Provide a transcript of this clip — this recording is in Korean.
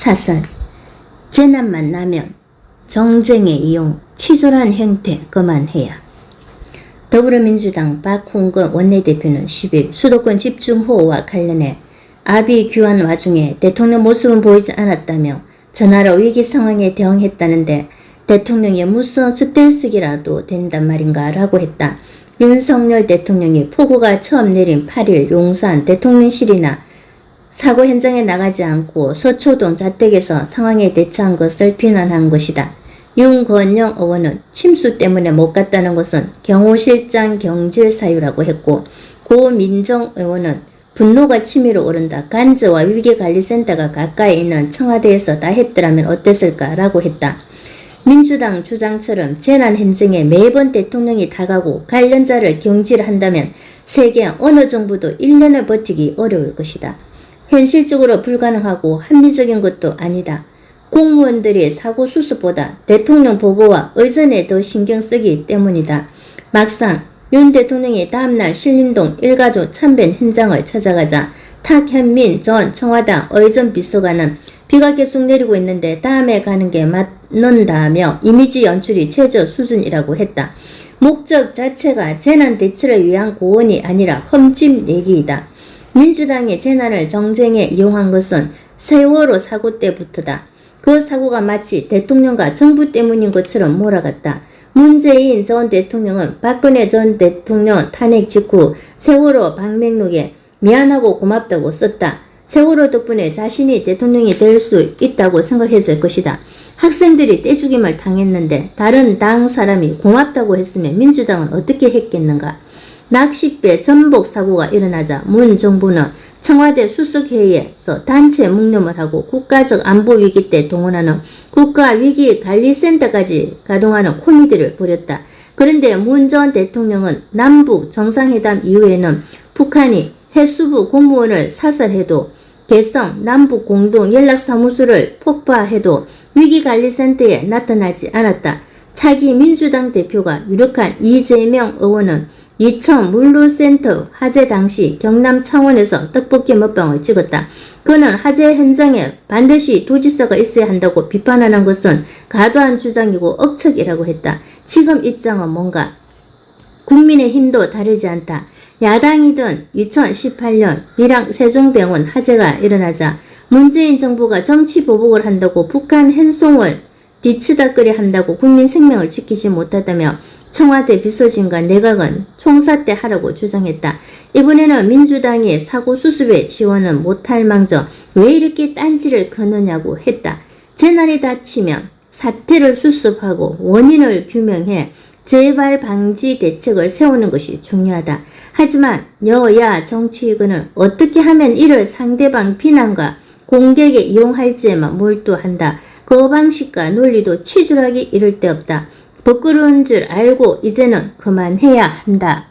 사설, 재난만 나면 정쟁의 이용, 치졸한 행태 그만해야. 더불어민주당 박홍근 원내대표는 10일 수도권 집중호우와 관련해 압의 규환 와중에 대통령 모습은 보이지 않았다며 전화로 위기 상황에 대응했다는데 대통령이 무슨 스텔스기라도 된단 말인가 라고 했다. 윤석열 대통령이 폭우가 처음 내린 8일 용산 대통령실이나 사고 현장에 나가지 않고 서초동 자택에서 상황에 대처한 것을 비난한 것이다. 윤건영 의원은 침수 때문에 못 갔다는 것은 경호실장 경질 사유라고 했고, 고민정 의원은 분노가 치밀어 오른다. 간즈와 위기관리센터가 가까이 있는 청와대에서 다 했더라면 어땠을까라고 했다. 민주당 주장처럼 재난 현장에 매번 대통령이 다가고 관련자를 경질한다면 세계 어느 정부도 1년을 버티기 어려울 것이다. 현실적으로 불가능하고 합리적인 것도 아니다. 공무원들이 사고 수습보다 대통령 보고와 의전에 더 신경 쓰기 때문이다. 막상 윤 대통령이 다음날 신림동 일가족 참변 현장을 찾아가자 탁현민 전 청와대 의전 비서관은 비가 계속 내리고 있는데 다음에 가는 게 맞는다며 이미지 연출이 최저 수준이라고 했다. 목적 자체가 재난 대처를 위한 고언이 아니라 흠집 내기이다. 민주당이 재난을 정쟁에 이용한 것은 세월호 사고 때부터다. 그 사고가 마치 대통령과 정부 때문인 것처럼 몰아갔다. 문재인 전 대통령은 박근혜 전 대통령 탄핵 직후 세월호 방명록에 미안하고 고맙다고 썼다. 세월호 덕분에 자신이 대통령이 될 수 있다고 생각했을 것이다. 학생들이 떼죽임을 당했는데 다른 당 사람이 고맙다고 했으면 민주당은 어떻게 했겠는가. 낚싯배 전복 사고가 일어나자 문 정부는 청와대 수석회의에서 단체 묵념을 하고 국가적 안보위기 때 동원하는 국가위기관리센터까지 가동하는 코미디를 벌였다. 그런데 문 전 대통령은 남북 정상회담 이후에는 북한이 해수부 공무원을 사살해도 개성 남북 공동 연락사무소를 폭파해도 위기관리센터에 나타나지 않았다. 차기 민주당 대표가 유력한 이재명 의원은 이천 물류센터 화재 당시 경남 창원에서 떡볶이 먹방을 찍었다. 그는 화재 현장에 반드시 도지사가 있어야 한다고 비판하는 것은 과도한 주장이고 억측이라고 했다. 지금 입장은 뭔가? 국민의힘도 다르지 않다. 야당이던 2018년 밀양 세종병원 화재가 일어나자 문재인 정부가 정치 보복을 한다고 북한 행송을 뒤치다거리 한다고 국민 생명을 지키지 못하다며 청와대 비서진과 내각은 총사퇴하라고 주장했다. 이번에는 민주당이 사고 수습에 지원은 못할 망정 왜 이렇게 딴지를 거느냐고 했다. 재난이 닥치면 사태를 수습하고 원인을 규명해 재발 방지 대책을 세우는 것이 중요하다. 하지만 여야 정치인은 어떻게 하면 이를 상대방 비난과 공격에 이용할지에만 몰두한다. 그 방식과 논리도 치졸하기 이를 데 없다. 부끄러운 줄 알고 이제는 그만해야 한다.